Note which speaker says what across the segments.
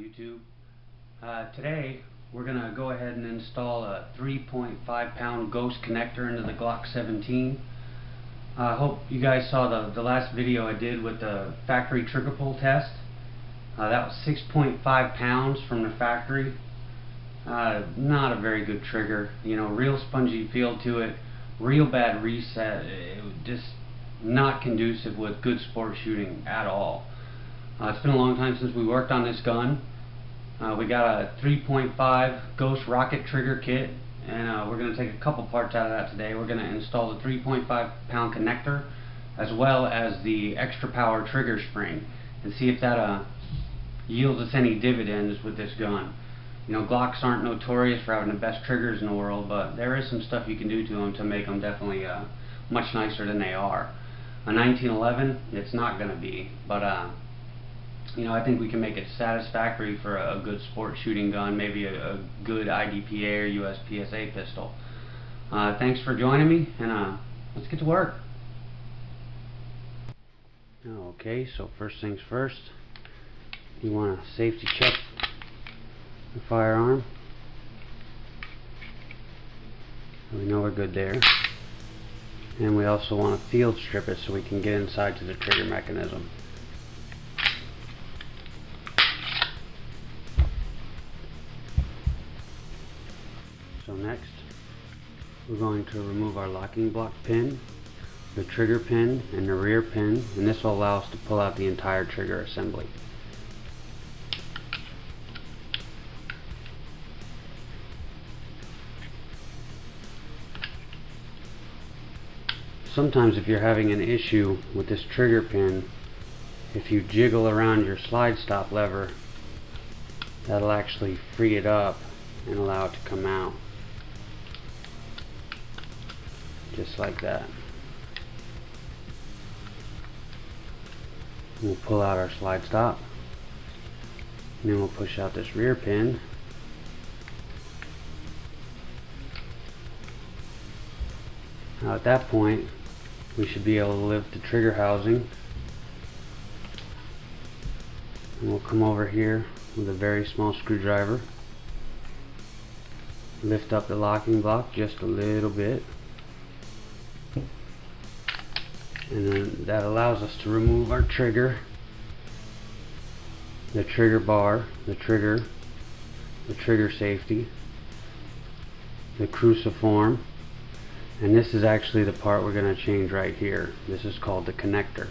Speaker 1: YouTube. Today we're going to go ahead and install a 3.5 pound ghost connector into the Glock 17. I hope you guys saw the last video I did with the factory trigger pull test. That was 6.5 pounds from the factory. Not a very good trigger, you know, real spongy feel to it, real bad reset. It was just not conducive with good sport shooting at all. It's been a long time since we worked on this gun. We got a 3.5 Ghost rocket trigger kit, and we're going to take a couple parts out of that today. We're going to install the 3.5 pound connector as well as the extra power trigger spring and see if that yields us any dividends with this gun. You know, Glocks aren't notorious for having the best triggers in the world, but there is some stuff you can do to them to make them definitely much nicer than they are. A 1911, it's not going to be, but you know, I think we can make it satisfactory for a good sport shooting gun, maybe a good IDPA or USPSA pistol. Thanks for joining me, and let's get to work. Okay, so first things first, you want to safety check the firearm. We know we're good there. And we also want to field strip it so we can get inside to the trigger mechanism. So next, we're going to remove our locking block pin, the trigger pin, and the rear pin, and this will allow us to pull out the entire trigger assembly. Sometimes if you're having an issue with this trigger pin, if you jiggle around your slide stop lever, that'll actually free it up and allow it to come out. Just like that. We'll pull out our slide stop, and then we'll push out this rear pin. Now at that point, we should be able to lift the trigger housing, and we'll come over here with a very small screwdriver, lift up the locking block just a little bit, and then that allows us to remove our trigger, the trigger bar, the trigger safety, the cruciform. And this is actually the part we're going to change right here. This is called the connector.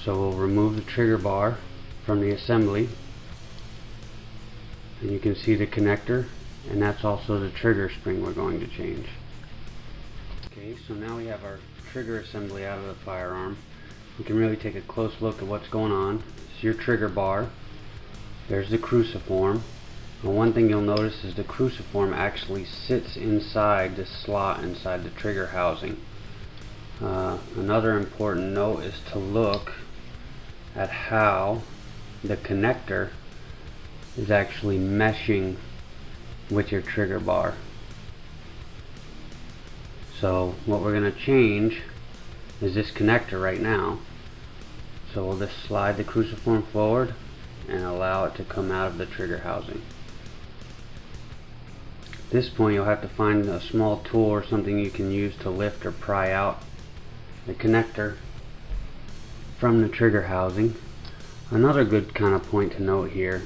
Speaker 1: So we'll remove the trigger bar from the assembly, and you can see the connector, and that's also the trigger spring we're going to change. Okay, so now we have our trigger assembly out of the firearm. We can really take a close look at what's going on. It's your trigger bar. There's the cruciform. And one thing you'll notice is the cruciform actually sits inside the slot inside the trigger housing. Another important note is to look at how the connector is actually meshing with your trigger bar. So what we're going to change is this connector right now. So we'll just slide the cruciform forward and allow it to come out of the trigger housing. At this point, you'll have to find a small tool or something you can use to lift or pry out the connector from the trigger housing. Another good kind of point to note here,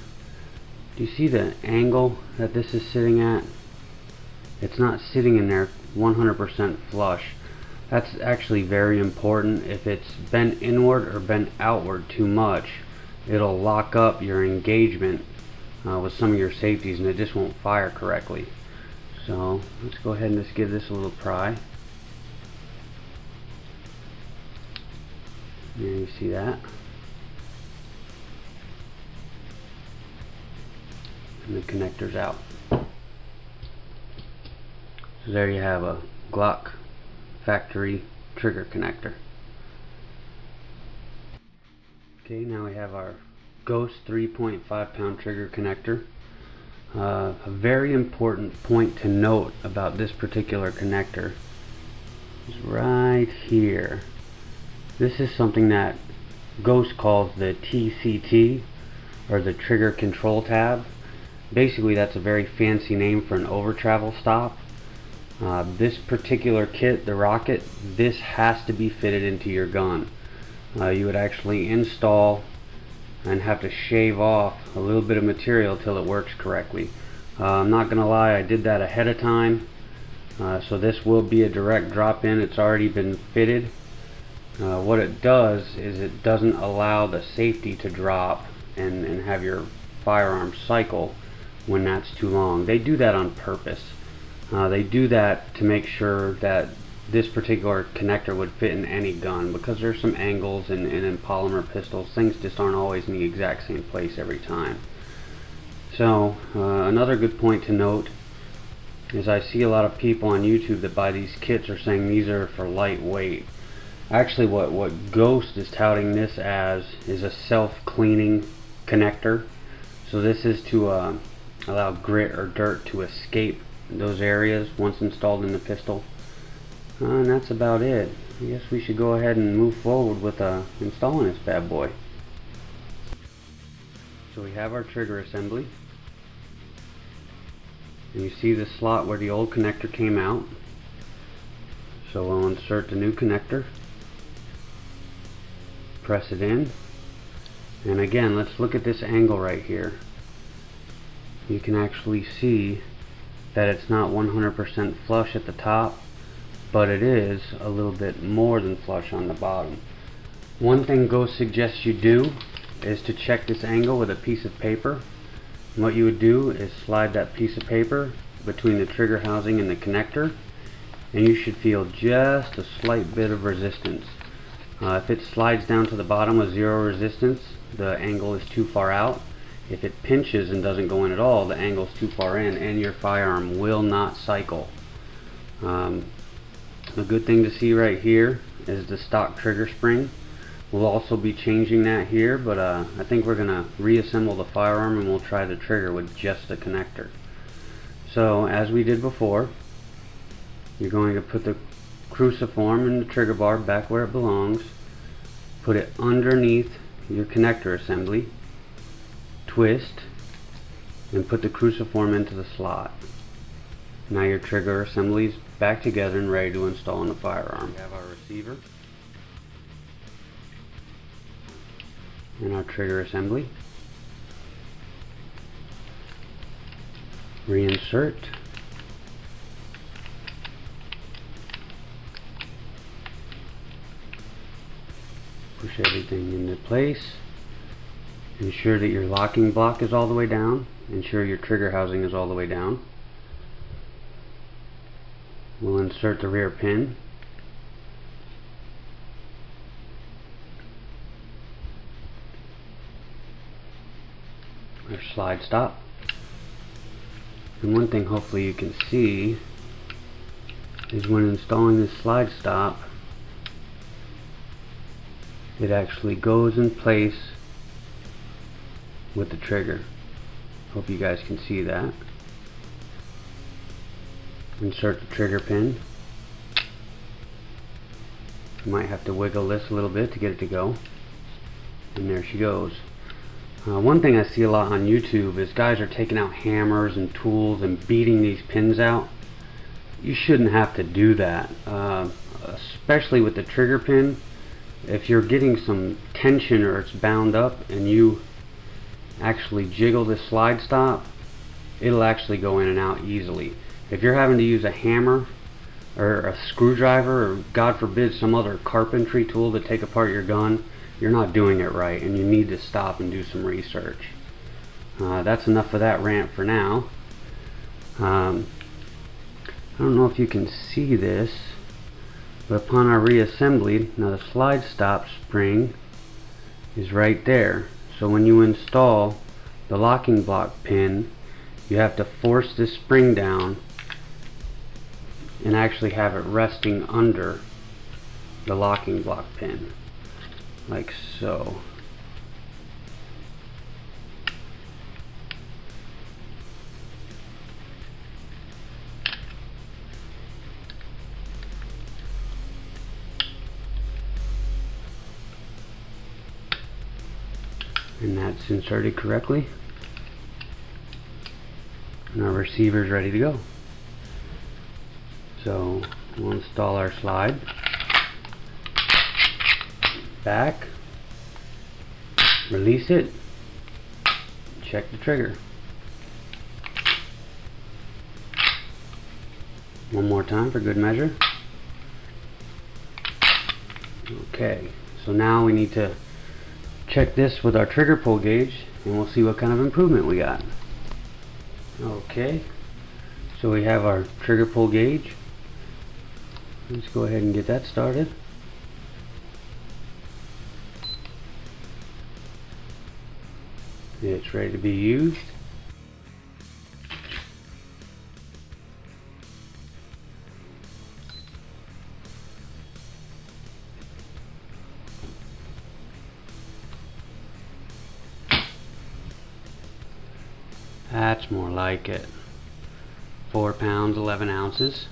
Speaker 1: do you see the angle that this is sitting at? It's not sitting in there 100% flush. That's actually very important. If it's bent inward or bent outward too much, it'll lock up your engagement with some of your safeties, and it just won't fire correctly. So let's go ahead and just give this a little pry. There, you see that? And the connector's out. So there you have a Glock factory trigger connector. Okay, now we have our Ghost 3.5 pound trigger connector. A very important point to note about this particular connector is right here. This is something that Ghost calls the TCT, or the trigger control tab. Basically that's a very fancy name for an over travel stop. This particular kit, the Rocket, this has to be fitted into your gun. You would actually install and have to shave off a little bit of material till it works correctly. I'm not gonna lie, I did that ahead of time, so this will be a direct drop-in. It's already been fitted. What it does is it doesn't allow the safety to drop and have your firearm cycle when that's too long. They do that on purpose. They do that to make sure that this particular connector would fit in any gun, because there's some angles and in polymer pistols, things just aren't always in the exact same place every time. So another good point to note is I see a lot of people on YouTube that buy these kits are saying these are for lightweight. Actually what Ghost is touting this as is a self-cleaning connector. So this is to allow grit or dirt to escape those areas once installed in the pistol. And that's about it. I guess we should go ahead and move forward with installing this bad boy. So we have our trigger assembly. And you see the slot where the old connector came out. So we'll insert the new connector. Press it in. And again, let's look at this angle right here. You can actually see that it's not 100% flush at the top, but it is a little bit more than flush on the bottom. One thing Ghost suggests you do is to check this angle with a piece of paper. And what you would do is slide that piece of paper between the trigger housing and the connector, and you should feel just a slight bit of resistance. If it slides down to the bottom with zero resistance, the angle is too far out. If it pinches and doesn't go in at all, the angle is too far in and your firearm will not cycle. A good thing to see right here is the stock trigger spring. We'll also be changing that here, but I think we're going to reassemble the firearm and we'll try the trigger with just the connector. So as we did before, you're going to put the cruciform and the trigger bar back where it belongs, put it underneath your connector assembly, twist, and put the cruciform into the slot. Now your trigger assembly is back together and ready to install in the firearm. We have our receiver and our trigger assembly. Reinsert. Push everything into place. Ensure that your locking block is all the way down. Ensure your trigger housing is all the way down. We'll insert the rear pin. Our slide stop. And one thing hopefully you can see is when installing this slide stop, it actually goes in place with the trigger. Hope you guys can see that. Insert the trigger pin. You might have to wiggle this a little bit to get it to go. And there she goes. One thing I see a lot on YouTube is guys are taking out hammers and tools and beating these pins out. You shouldn't have to do that, especially with the trigger pin. If you're getting some tension or it's bound up and you actually jiggle this slide stop, it'll actually go in and out easily. If you're having to use a hammer or a screwdriver or God forbid some other carpentry tool to take apart your gun, you're not doing it right and you need to stop and do some research. That's enough of that rant for now. I don't know if you can see this, but upon our reassembly, now the slide stop spring is right there. So when you install the locking block pin, you have to force this spring down and actually have it resting under the locking block pin, like so. and that's inserted correctly, and our receiver is ready to go. So we'll install our slide back, release it, check the trigger. One more time for good measure. Okay, so now we need to check this with our trigger pull gauge, and we'll see what kind of improvement we got. Okay, so we have our trigger pull gauge. Let's go ahead and get that started. It's ready to be used. That's more like it. 4 pounds, 11 ounces.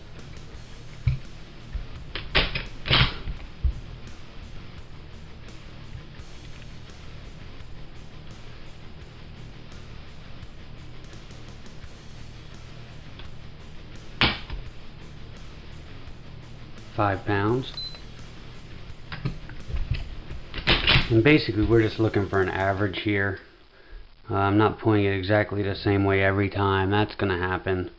Speaker 1: £5. And basically we're just looking for an average here. I'm not pulling it exactly the same way every time. That's going to happen.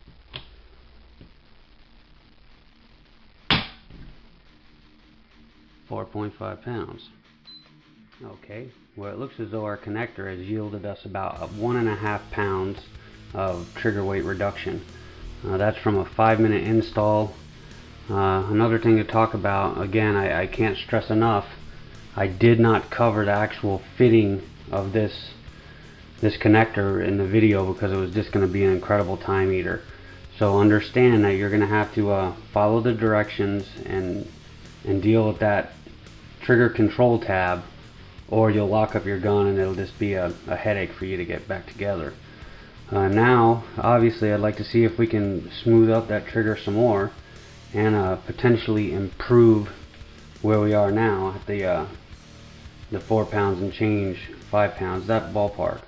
Speaker 1: £4.5. Okay, well, it looks as though our connector has yielded us about 1.5 pounds of trigger weight reduction. That's from a 5-minute install. Another thing to talk about, again, I can't stress enough, I did not cover the actual fitting of this connector in the video because it was just going to be an incredible time eater. So understand that you're going to have to follow the directions and deal with that trigger control tab, or you'll lock up your gun and it'll just be a headache for you to get back together. Now obviously I'd like to see if we can smooth up that trigger some more and potentially improve where we are now at the 4 pounds and change, 5 pounds, that ballpark.